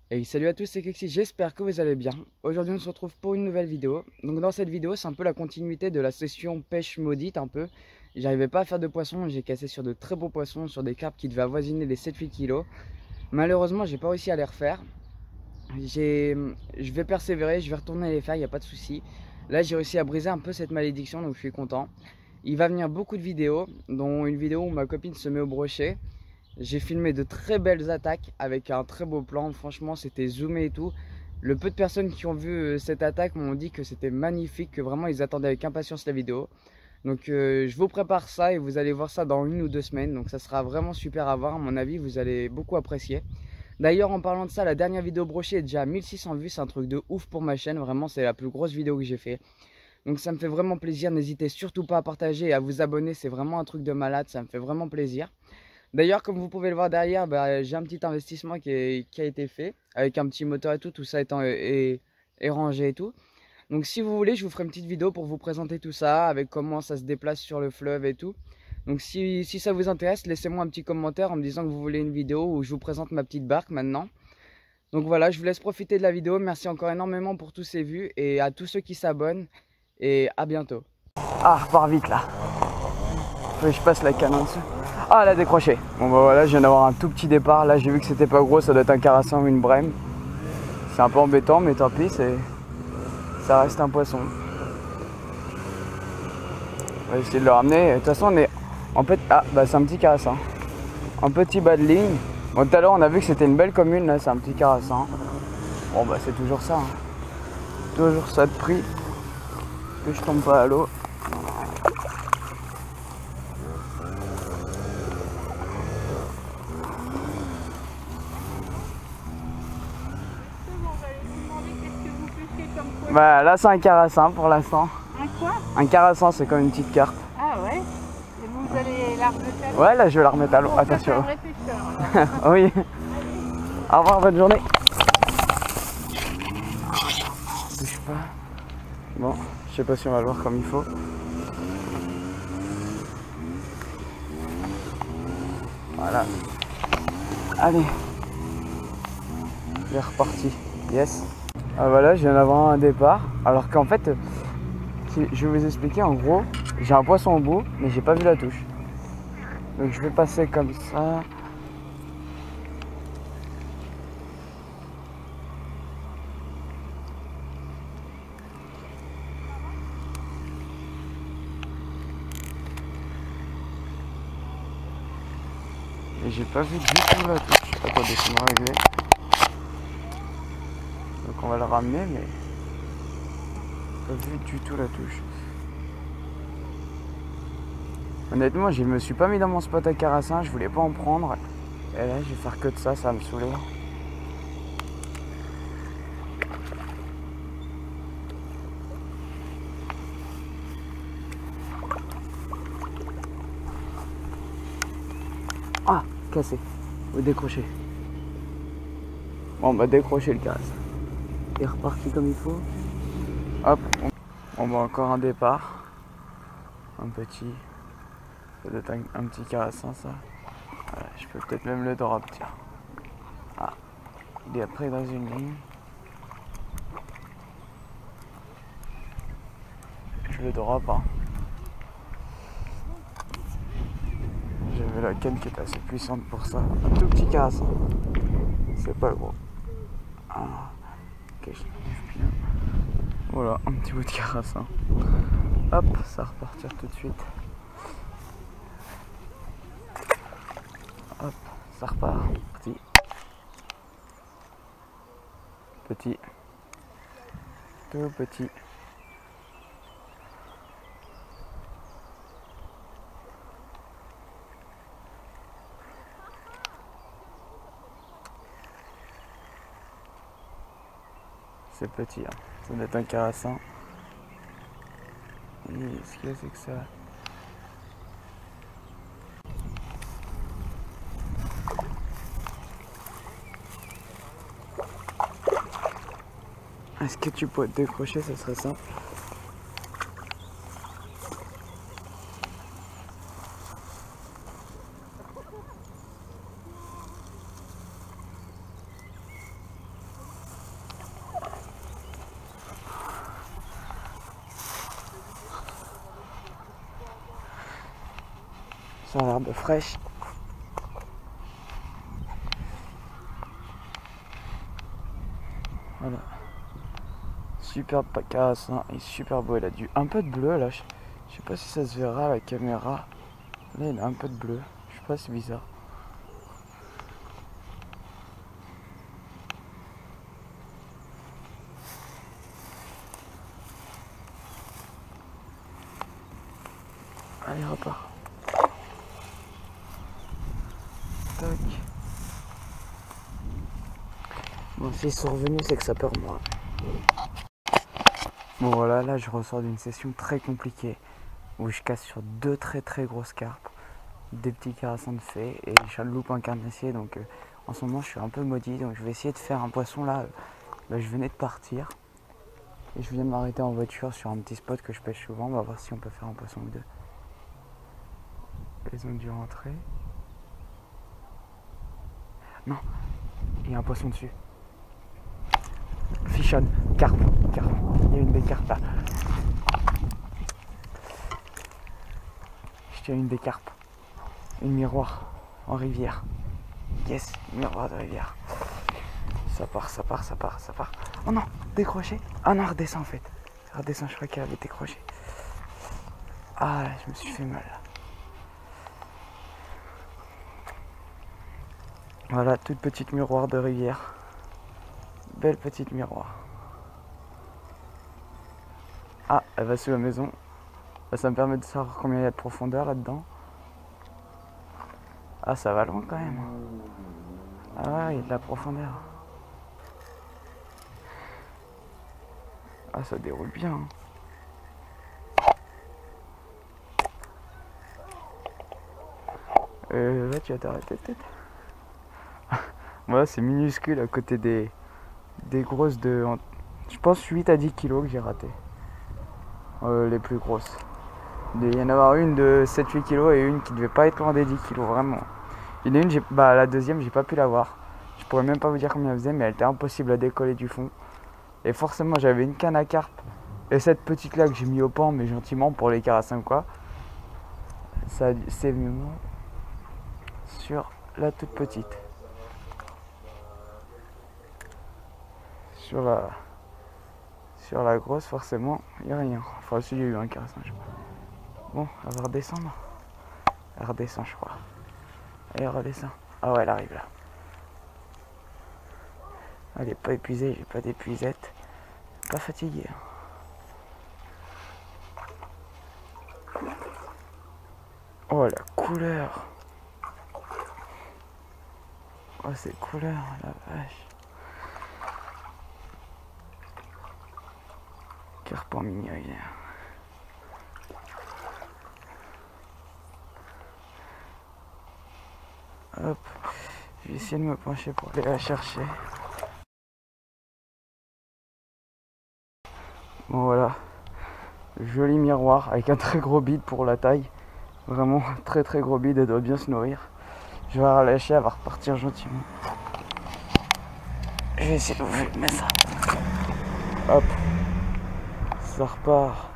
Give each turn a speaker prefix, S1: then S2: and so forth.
S1: Hey, salut à tous, c'est Kexi, j'espère que vous allez bien. Aujourd'hui on se retrouve pour une nouvelle vidéo. Donc dans cette vidéo c'est un peu la continuité de la session pêche maudite un peu. J'arrivais pas à faire de poissons, j'ai cassé sur de très beaux poissons, sur des carpes qui devaient avoisiner les 7-8 kilos. Malheureusement j'ai pas réussi à les refaire. Je vais persévérer, je vais retourner les faire, il n'y a pas de souci. Là j'ai réussi à briser un peu cette malédiction, donc je suis content. Il va venir beaucoup de vidéos, dont une vidéo où ma copine se met au brochet. J'ai filmé de très belles attaques avec un très beau plan, franchement c'était zoomé et tout. Le peu de personnes qui ont vu cette attaque m'ont dit que c'était magnifique, que vraiment ils attendaient avec impatience la vidéo. Donc je vous prépare ça et vous allez voir ça dans 1 ou 2 semaines. Donc ça sera vraiment super à voir, à mon avis vous allez beaucoup apprécier. D'ailleurs en parlant de ça, la dernière vidéo brochée est déjà à 1600 vues, c'est un truc de ouf pour ma chaîne, vraiment c'est la plus grosse vidéo que j'ai fait. Donc ça me fait vraiment plaisir, n'hésitez surtout pas à partager et à vous abonner, c'est vraiment un truc de malade, ça me fait vraiment plaisir. D'ailleurs, comme vous pouvez le voir derrière, j'ai un petit investissement qui a été fait avec un petit moteur et tout ça étant est rangé et tout. Donc si vous voulez, je vous ferai une petite vidéo pour vous présenter tout ça, avec comment ça se déplace sur le fleuve et tout. Donc si ça vous intéresse, laissez-moi un petit commentaire en me disant que vous voulez une vidéo où je vous présente ma petite barque maintenant. Donc voilà, je vous laisse profiter de la vidéo. Merci encore énormément pour tous ces vues et à tous ceux qui s'abonnent. Et à bientôt. Ah, repart vite là. Je passe la canne en dessous. Ah, elle a décroché. Bon bah voilà, je viens d'avoir un tout petit départ. Là j'ai vu que c'était pas gros, ça doit être un carassin ou une brème. C'est un peu embêtant mais tant pis, ça reste un poisson. On va essayer de le ramener. De toute façon on est en fait. Ah bah c'est un petit carassin. Un petit bas de ligne. Bon tout à l'heure on a vu que c'était une belle commune, là c'est un petit carassin. Bon bah c'est toujours ça. Toujours ça de prix. Que je tombe pas à l'eau. Bah là c'est un carassin pour l'instant.
S2: Un quoi?
S1: Un carassin, c'est comme une petite carte.
S2: Ah ouais? Et vous allez la remettre à l'eau?
S1: Ouais là je vais la remettre à l'eau, attention.
S2: C'est un vrai pêcheur, alors.
S1: Oui. Au revoir, bonne journée. Bouge pas. Bon, je sais pas si on va le voir comme il faut. Voilà. Allez. Il est reparti. Yes. Ah voilà, je viens d'avoir un départ. Alors qu'en fait, je vais vous expliquer, en gros, j'ai un poisson au bout, mais j'ai pas vu la touche. Donc je vais passer comme ça. Et j'ai pas vu du tout la touche. Attendez, je vais me régler. Donc on va le ramener, mais pas vu du tout la touche. Honnêtement, je me suis pas mis dans mon spot à carassin, je voulais pas en prendre. Et là, je vais faire que de ça, ça va me saouler. Ah, cassé. Ou décroché. Bon, on va décrocher le carassin. Il est reparti comme il faut. Hop, on va encore un départ. Un petit. Ça doit être un petit carassin ça. Voilà, je peux peut-être même le drop, tiens. Ah, il est après dans une ligne. Je le drop, hein. J'avais la canne qui est assez puissante pour ça. Un tout petit carassin. C'est pas gros. Ah, ok, voilà, un petit bout de carassin. Hop, ça va repartir tout de suite. Hop, ça repart. Petit. Petit. Tout petit. C'est petit, hein. Ça doit être un carassin. Et ce qu'il y a, c'est que ça. Est-ce que tu peux te décrocher? Ça serait simple. Sur l'herbe fraîche. Voilà. Superbe carassin et super beau. Il a un peu de bleu là. Je sais pas si ça se verra à la caméra. Là il a un peu de bleu. Je sais pas, c'est bizarre. Allez, repart. Tac. Bon, s'ils sont revenus, c'est que ça perd moi. Bon voilà, là je ressors d'une session très compliquée où je casse sur 2 très grosses carpes, des petits carassins de fée et je loupe un carnassier. Donc en ce moment je suis un peu maudit, donc je vais essayer de faire un poisson là. Je venais de partir et je viens de m'arrêter en voiture sur un petit spot que je pêche souvent. On va voir si on peut faire un poisson ou deux. Ils ont dû rentrer. Non, il y a un poisson dessus. Fichonne, carpe. Il y a une des carpes là. Je tiens une des carpes. Une miroir en rivière. Yes, miroir de rivière. Ça part. Oh non, décroché. Ah non, redescend en fait. Redescend, je crois qu'elle avait décroché. Ah, je me suis fait mal là. Voilà, toute petite miroir de rivière. Belle petite miroir. Ah, elle va sous la maison. Ça me permet de savoir combien il y a de profondeur là-dedans. Ah, ça va loin quand même. Ah ouais, il y a de la profondeur. Ah, ça déroule bien. Là, tu vas t'arrêter peut-être. Moi, c'est minuscule à côté des grosses de... Je pense 8 à 10 kilos que j'ai raté. Les plus grosses. Il y en a une de 7-8 kilos et une qui devait pas être loin des 10 kilos, vraiment. Il y en a une, la deuxième, j'ai pas pu la voir. Je pourrais même pas vous dire combien elle faisait, mais elle était impossible à décoller du fond. Et forcément, j'avais une canne à carpe et cette petite là que j'ai mis au pan, mais gentiment pour les carassins ou quoi. Ça c'est mieux sur la toute petite. Sur la grosse, forcément, il n'y a rien. Enfin, aussi, il y a eu un carassin, je crois. Bon, elle va redescendre. Elle redescend, je crois. Elle redescend. Ah ouais, elle arrive là. Elle n'est pas épuisée, j'ai pas d'épuisette. Pas fatiguée. Oh, la couleur. Oh, ces couleurs, la vache. Carpe en mini-rivière. Hop, je vais essayer de me pencher pour aller la chercher. Bon voilà, joli miroir avec un très gros bide pour la taille. Vraiment très gros bide, elle doit bien se nourrir. Je vais la relâcher, elle va repartir gentiment. Je vais essayer de vous mettre ça. Hop, ça repart.